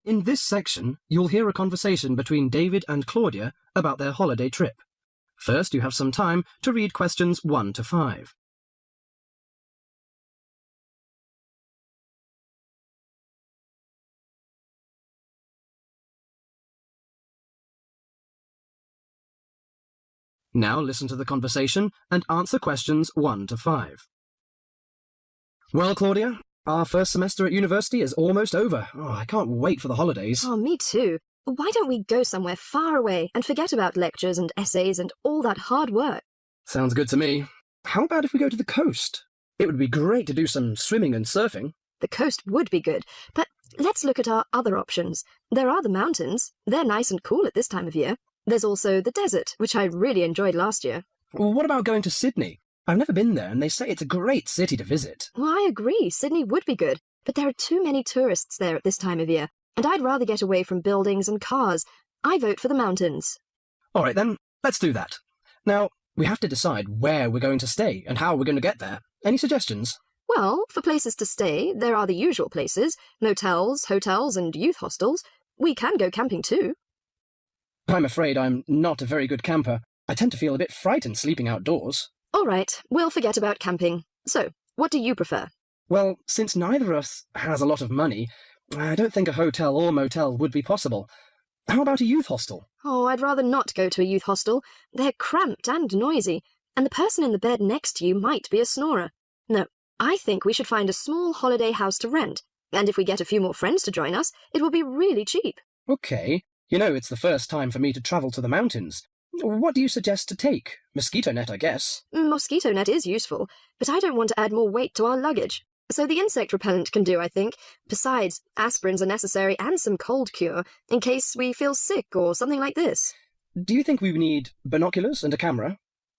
In this section, you'll hear a conversation between David and Claudia about their holiday trip. First, you have some time to read questions 1 to 5. Now listen to the conversation and answer questions 1 to 5. Well, Claudia, our first semester at university is almost over. Oh, I can't wait for the holidays. Oh, me too. Why don't we go somewhere far away and forget about lectures and essays and all that hard work? Sounds good to me. How about if we go to the coast? It would be great to do some swimming and surfing. The coast would be good, but let's look at our other options. There are the mountains. They're nice and cool at this time of year. There's also the desert, which I really enjoyed last year. Well, what about going to Sydney? I've never been there, and they say it's a great city to visit. Well, I agree. Sydney would be good, but there are too many tourists there at this time of year, and I'd rather get away from buildings and cars. I vote for the mountains. All right, then, let's do that. Now, we have to decide where we're going to stay and how we're going to get there. Any suggestions? Well, for places to stay, there are the usual places, motels, hotels, and youth hostels. We can go camping too. I'm afraid I'm not a very good camper. I tend to feel a bit frightened sleeping outdoors. All right, we'll forget about camping. So, what do you prefer? Well, since neither of us has a lot of money, I don't think a hotel or motel would be possible. How about a youth hostel? Oh, I'd rather not go to a youth hostel. They're cramped and noisy, and the person in the bed next to you might be a snorer. No, I think we should find a small holiday house to rent, and if we get a few more friends to join us, it will be really cheap. Okay. You know, it's the first time for me to travel to the mountains. What do you suggest to take? Mosquito net, I guess. Mosquito net is useful, but I don't want to add more weight to our luggage. So the insect repellent can do, I think. Besides, aspirins are necessary and some cold cure, in case we feel sick or something like this. Do you think we need binoculars and a camera?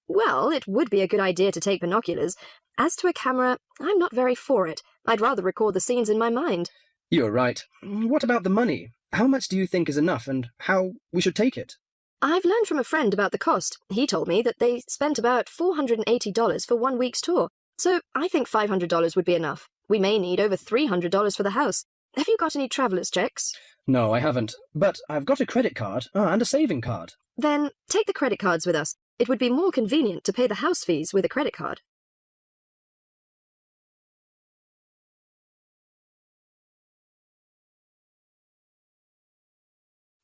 Well, it would be a good idea to take binoculars. As to a camera, I'm not very for it. I'd rather record the scenes in my mind. You're right. What about the money? How much do you think is enough, and how we should take it? I've learned from a friend about the cost. He told me that they spent about $480 for 1 week's tour, so I think $500 would be enough. We may need over $300 for the house. Have you got any traveller's checks? No, I haven't, but I've got a credit card and a saving card. Then take the credit cards with us. It would be more convenient to pay the house fees with a credit card.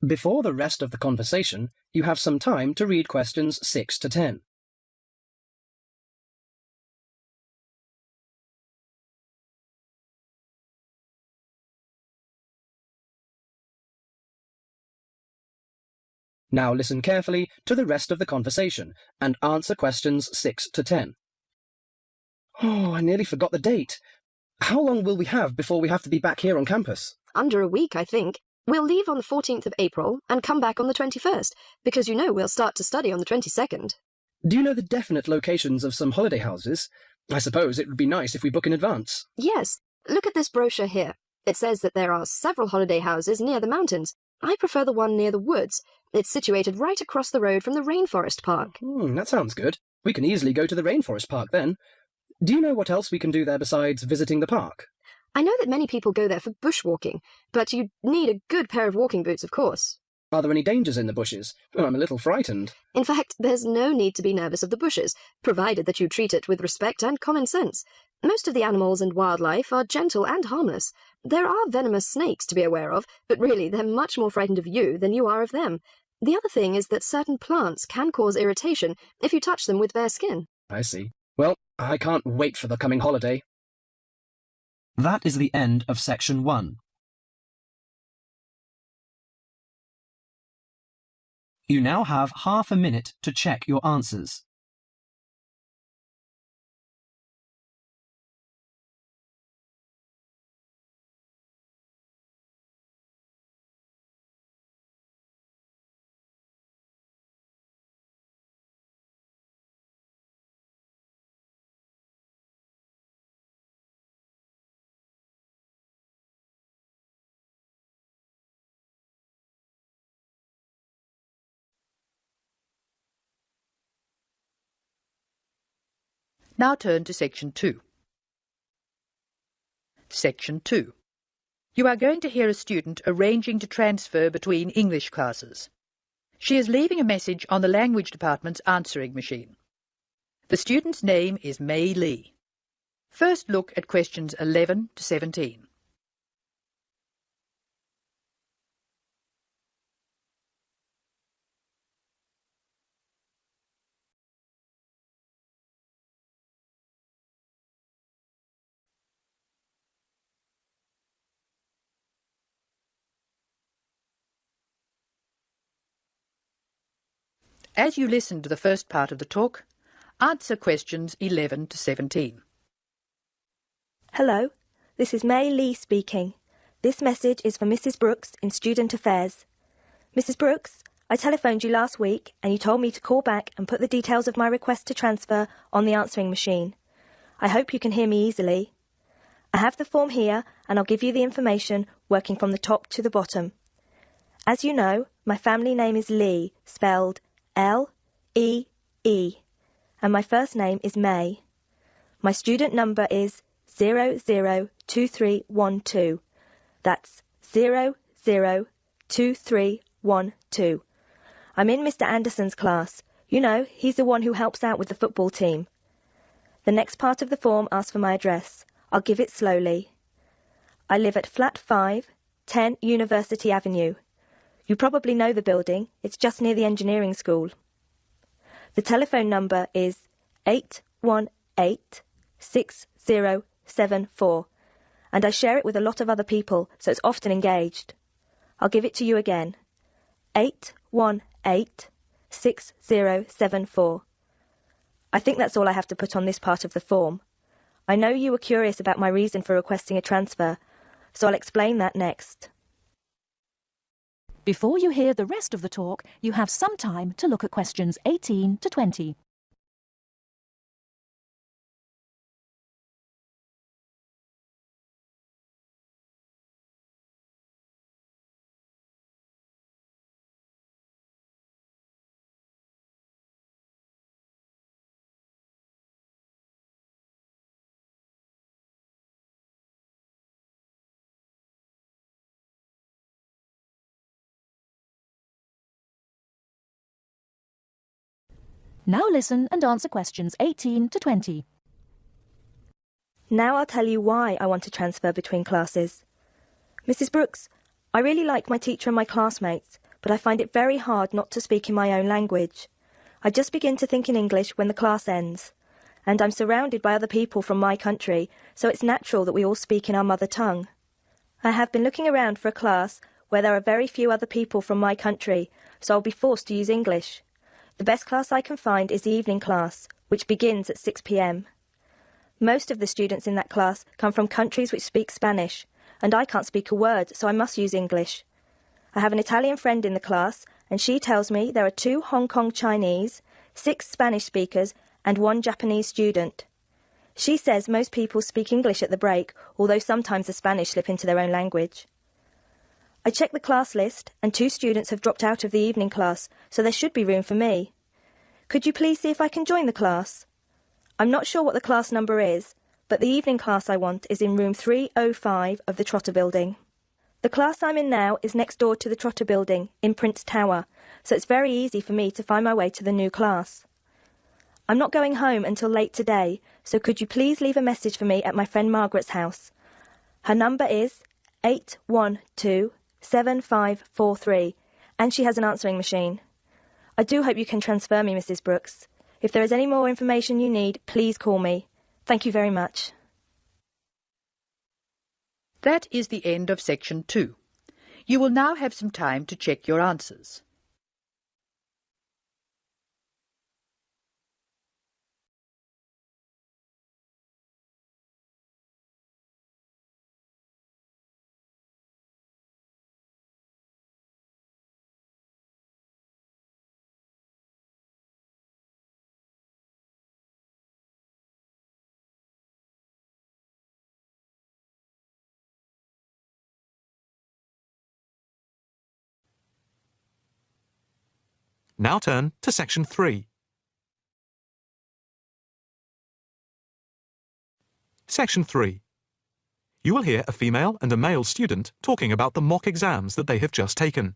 Before the rest of the conversation, you have some time to read questions 6 to 10. Now listen carefully to the rest of the conversation and answer questions 6 to 10. Oh, I nearly forgot the date. How long will we have before we have to be back here on campus? Under a week, I think. We'll leave on the 14th of April and come back on the 21st, because you know we'll start to study on the 22nd. Do you know the definite locations of some holiday houses? I suppose it would be nice if we book in advance. Yes. Look at this brochure here. It says that there are several holiday houses near the mountains. I prefer the one near the woods. It's situated right across the road from the rainforest park. That sounds good. We can easily go to the rainforest park then. Do you know what else we can do there besides visiting the park? I know that many people go there for bushwalking, but you need a good pair of walking boots, of course. Are there any dangers in the bushes? Oh, I'm a little frightened. In fact, there's no need to be nervous of the bushes, provided that you treat it with respect and common sense. Most of the animals and wildlife are gentle and harmless. There are venomous snakes to be aware of, but really they're much more frightened of you than you are of them. The other thing is that certain plants can cause irritation if you touch them with bare skin. I see. Well, I can't wait for the coming holiday. That is the end of section 1. You now have half a minute to check your answers. Now turn to Section 2. Section 2. You are going to hear a student arranging to transfer between English classes. She is leaving a message on the language department's answering machine. The student's name is May Lee. First look at questions 11 to 17. As you listen to the first part of the talk, answer questions 11 to 17. Hello, this is May Lee speaking. This message is for Mrs. Brooks in Student Affairs. Mrs. Brooks, I telephoned you last week and you told me to call back and put the details of my request to transfer on the answering machine. I hope you can hear me easily. I have the form here and I'll give you the information working from the top to the bottom. As you know, my family name is Lee, spelled L-E-E, and my first name is May. My student number is 002312. That's 002312. I'm in Mr. Anderson's class. You know, he's the one who helps out with the football team. The next part of the form asks for my address. I'll give it slowly. I live at flat 5, 10 University Avenue. You probably know the building. It's just near the engineering school. The telephone number is 818-6074, and I share it with a lot of other people, so it's often engaged. I'll give it to you again. 818-6074. I think that's all I have to put on this part of the form. I know you were curious about my reason for requesting a transfer, so I'll explain that next. Before you hear the rest of the talk, you have some time to look at questions 18 to 20. Now listen and answer questions 18 to 20. Now I'll tell you why I want to transfer between classes. Mrs. Brooks, I really like my teacher and my classmates, but I find it very hard not to speak in my own language. I just begin to think in English when the class ends. And I'm surrounded by other people from my country, so it's natural that we all speak in our mother tongue. I have been looking around for a class where there are very few other people from my country, so I'll be forced to use English. The best class I can find is the evening class, which begins at 6 p.m. Most of the students in that class come from countries which speak Spanish, and I can't speak a word, so I must use English. I have an Italian friend in the class, and she tells me there are 2 Hong Kong Chinese, 6 Spanish speakers, and 1 Japanese student. She says most people speak English at the break, although sometimes the Spanish slip into their own language. I checked the class list, and 2 students have dropped out of the evening class, so there should be room for me. Could you please see if I can join the class? I'm not sure what the class number is, but the evening class I want is in room 305 of the Trotter Building. The class I'm in now is next door to the Trotter Building, in Prince Tower, so it's very easy for me to find my way to the new class. I'm not going home until late today, so could you please leave a message for me at my friend Margaret's house? Her number is 812-7543, and she has an answering machine. I do hope you can transfer me, Mrs. Brooks. If there is any more information you need, please call me. Thank you very much. That is the end of section 2. You will now have some time to check your answers. Now turn to section 3. Section 3. You will hear a female and a male student talking about the mock exams that they have just taken.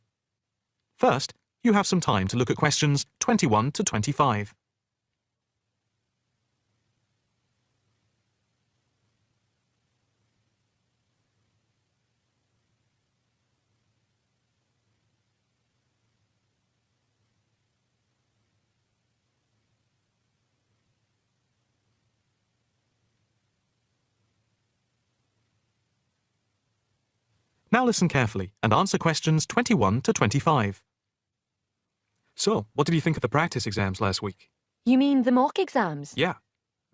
First, you have some time to look at questions 21 to 25. Now listen carefully and answer questions 21 to 25. So, what did you think of the practice exams last week? You mean the mock exams? Yeah.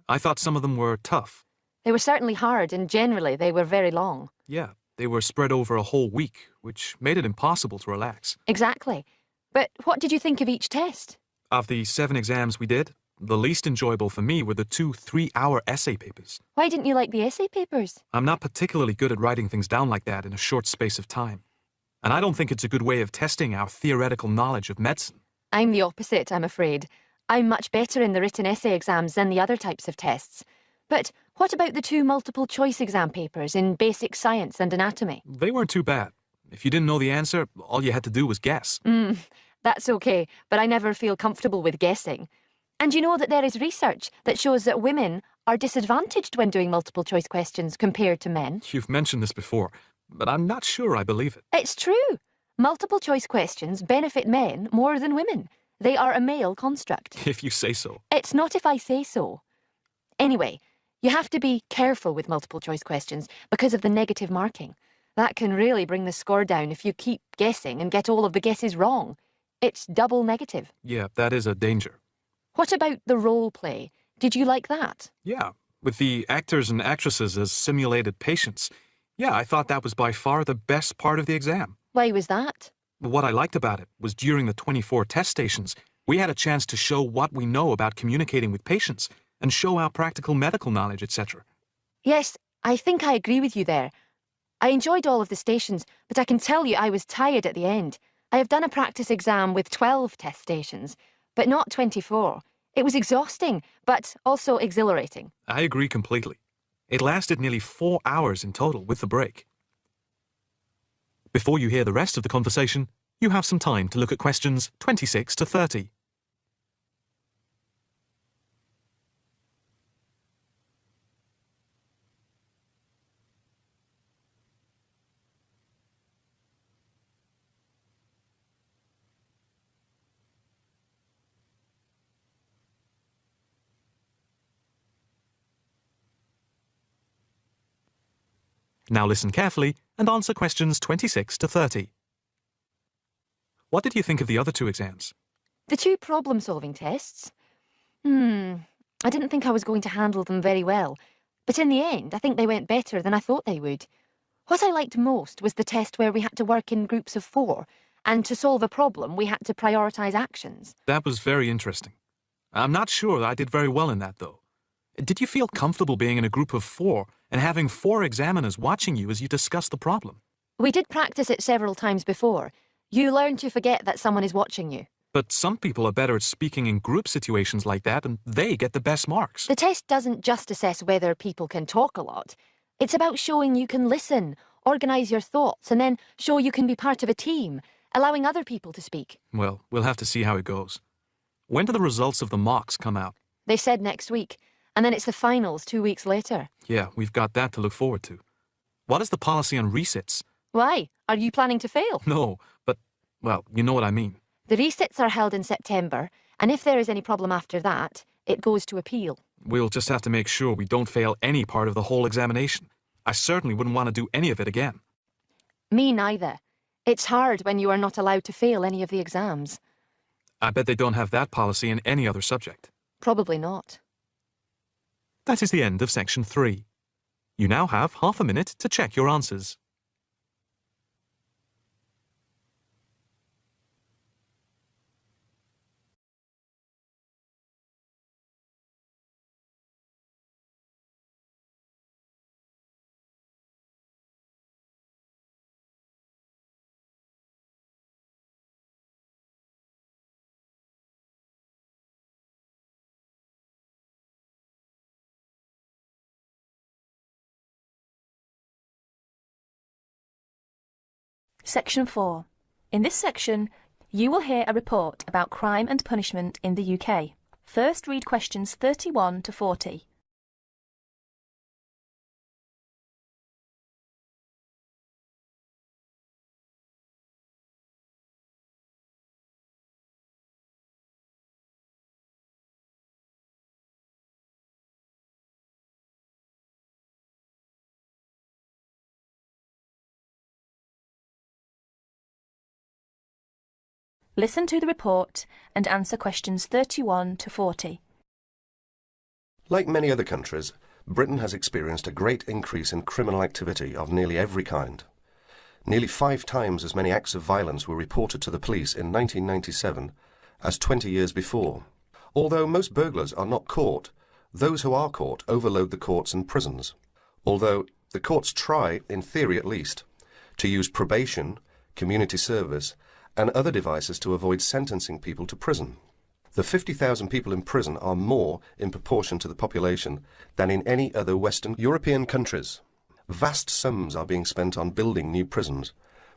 I thought some of them were tough. They were certainly hard, and generally they were very long. Yeah, they were spread over a whole week, which made it impossible to relax. Exactly. But what did you think of each test? Of the 7 exams we did, the least enjoyable for me were the 2 3-hour essay papers. Why didn't you like the essay papers? I'm not particularly good at writing things down like that in a short space of time. And I don't think it's a good way of testing our theoretical knowledge of medicine. I'm the opposite, I'm afraid. I'm much better in the written essay exams than the other types of tests. But what about the 2 multiple-choice exam papers in basic science and anatomy? They weren't too bad. If you didn't know the answer, all you had to do was guess. That's okay, but I never feel comfortable with guessing. And you know that there is research that shows that women are disadvantaged when doing multiple-choice questions compared to men. You've mentioned this before, but I'm not sure I believe it. It's true. Multiple-choice questions benefit men more than women. They are a male construct. If you say so. It's not if I say so. Anyway, you have to be careful with multiple-choice questions because of the negative marking. That can really bring the score down if you keep guessing and get all of the guesses wrong. It's double negative. Yeah, that is a danger. What about the role play? Did you like that? Yeah, with the actors and actresses as simulated patients. Yeah, I thought that was by far the best part of the exam. Why was that? What I liked about it was during the 24 test stations, we had a chance to show what we know about communicating with patients and show our practical medical knowledge, etc. Yes, I think I agree with you there. I enjoyed all of the stations, but I can tell you I was tired at the end. I have done a practice exam with 12 test stations, but not 24. It was exhausting, but also exhilarating. I agree completely. It lasted nearly 4 hours in total with the break. Before you hear the rest of the conversation, you have some time to look at questions 26 to 30. Now listen carefully and answer questions 26 to 30. What did you think of the other 2 exams? The 2 problem-solving tests? I didn't think I was going to handle them very well, but in the end, I think they went better than I thought they would. What I liked most was the test where we had to work in groups of 4, and to solve a problem, we had to prioritise actions. That was very interesting. I'm not sure that I did very well in that, though. Did you feel comfortable being in a group of 4 and having 4 examiners watching you as you discussed the problem? We did practice it several times before. You learn to forget that someone is watching you. But some people are better at speaking in group situations like that, and they get the best marks. The test doesn't just assess whether people can talk a lot. It's about showing you can listen, organise your thoughts, and then show you can be part of a team, allowing other people to speak. Well, we'll have to see how it goes. When do the results of the mocks come out? They said next week, and then it's the finals 2 weeks later. Yeah, we've got that to look forward to. What is the policy on resits? Why? Are you planning to fail? No, but, well, you know what I mean. The resits are held in September, and if there is any problem after that, it goes to appeal. We'll just have to make sure we don't fail any part of the whole examination. I certainly wouldn't want to do any of it again. Me neither. It's hard when you are not allowed to fail any of the exams. I bet they don't have that policy in any other subject. Probably not. That is the end of section 3. You now have half a minute to check your answers. Section 4. In this section, you will hear a report about crime and punishment in the UK. First read questions 31 to 40. Listen to the report and answer questions 31 to 40. Like many other countries, Britain has experienced a great increase in criminal activity of nearly every kind. Nearly 5 times as many acts of violence were reported to the police in 1997 as 20 years before. Although most burglars are not caught, those who are caught overload the courts and prisons. Although the courts try, in theory at least, to use probation, community service, and other devices to avoid sentencing people to prison. The 50,000 people in prison are more in proportion to the population than in any other Western European countries. Vast sums are being spent on building new prisons,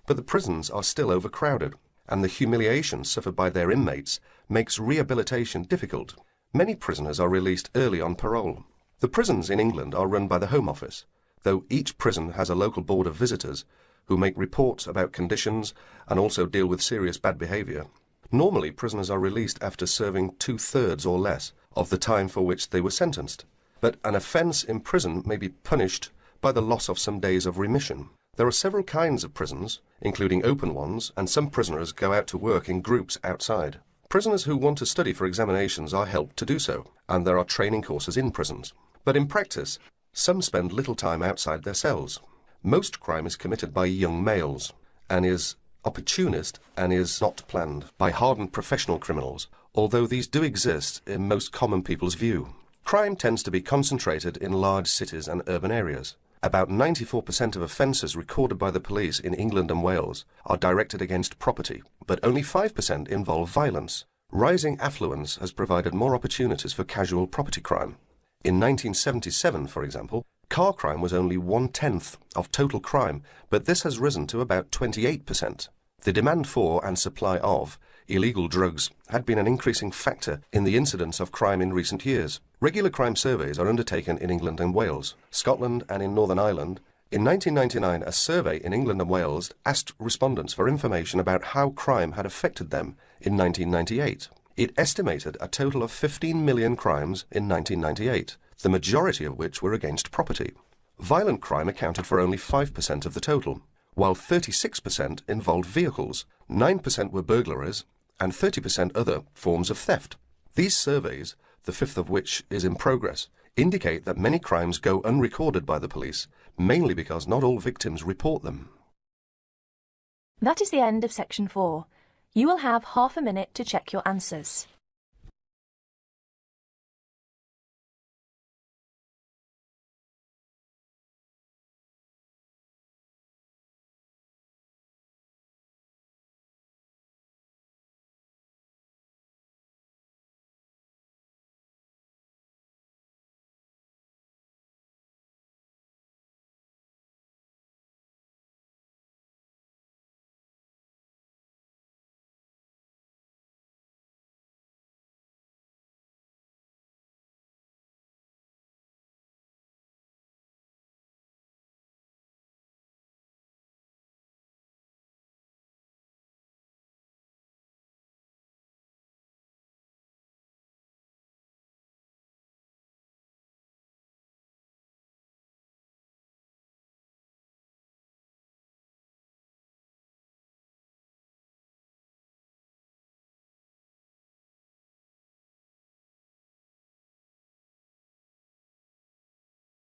but the prisons are still overcrowded, and the humiliation suffered by their inmates makes rehabilitation difficult. Many prisoners are released early on parole. The prisons in England are run by the Home Office, though each prison has a local board of visitors who make reports about conditions and also deal with serious bad behaviour. Normally, prisoners are released after serving 2/3 or less of the time for which they were sentenced. But an offence in prison may be punished by the loss of some days of remission. There are several kinds of prisons, including open ones, and some prisoners go out to work in groups outside. Prisoners who want to study for examinations are helped to do so, and there are training courses in prisons. But in practice, some spend little time outside their cells. Most crime is committed by young males, and is opportunist and is not planned by hardened professional criminals, although these do exist in most common people's view. Crime tends to be concentrated in large cities and urban areas. About 94% of offences recorded by the police in England and Wales are directed against property, but only 5% involve violence. Rising affluence has provided more opportunities for casual property crime. In 1977, for example, car crime was only 1/10 of total crime, but this has risen to about 28%. The demand for and supply of illegal drugs had been an increasing factor in the incidence of crime in recent years. Regular crime surveys are undertaken in England and Wales, Scotland and in Northern Ireland. In 1999, a survey in England and Wales asked respondents for information about how crime had affected them in 1998. It estimated a total of 15 million crimes in 1998, the majority of which were against property. Violent crime accounted for only 5% of the total, while 36% involved vehicles, 9% were burglaries, and 30% other forms of theft. These surveys, the 5th of which is in progress, indicate that many crimes go unrecorded by the police, mainly because not all victims report them. That is the end of Section 4. You will have half a minute to check your answers.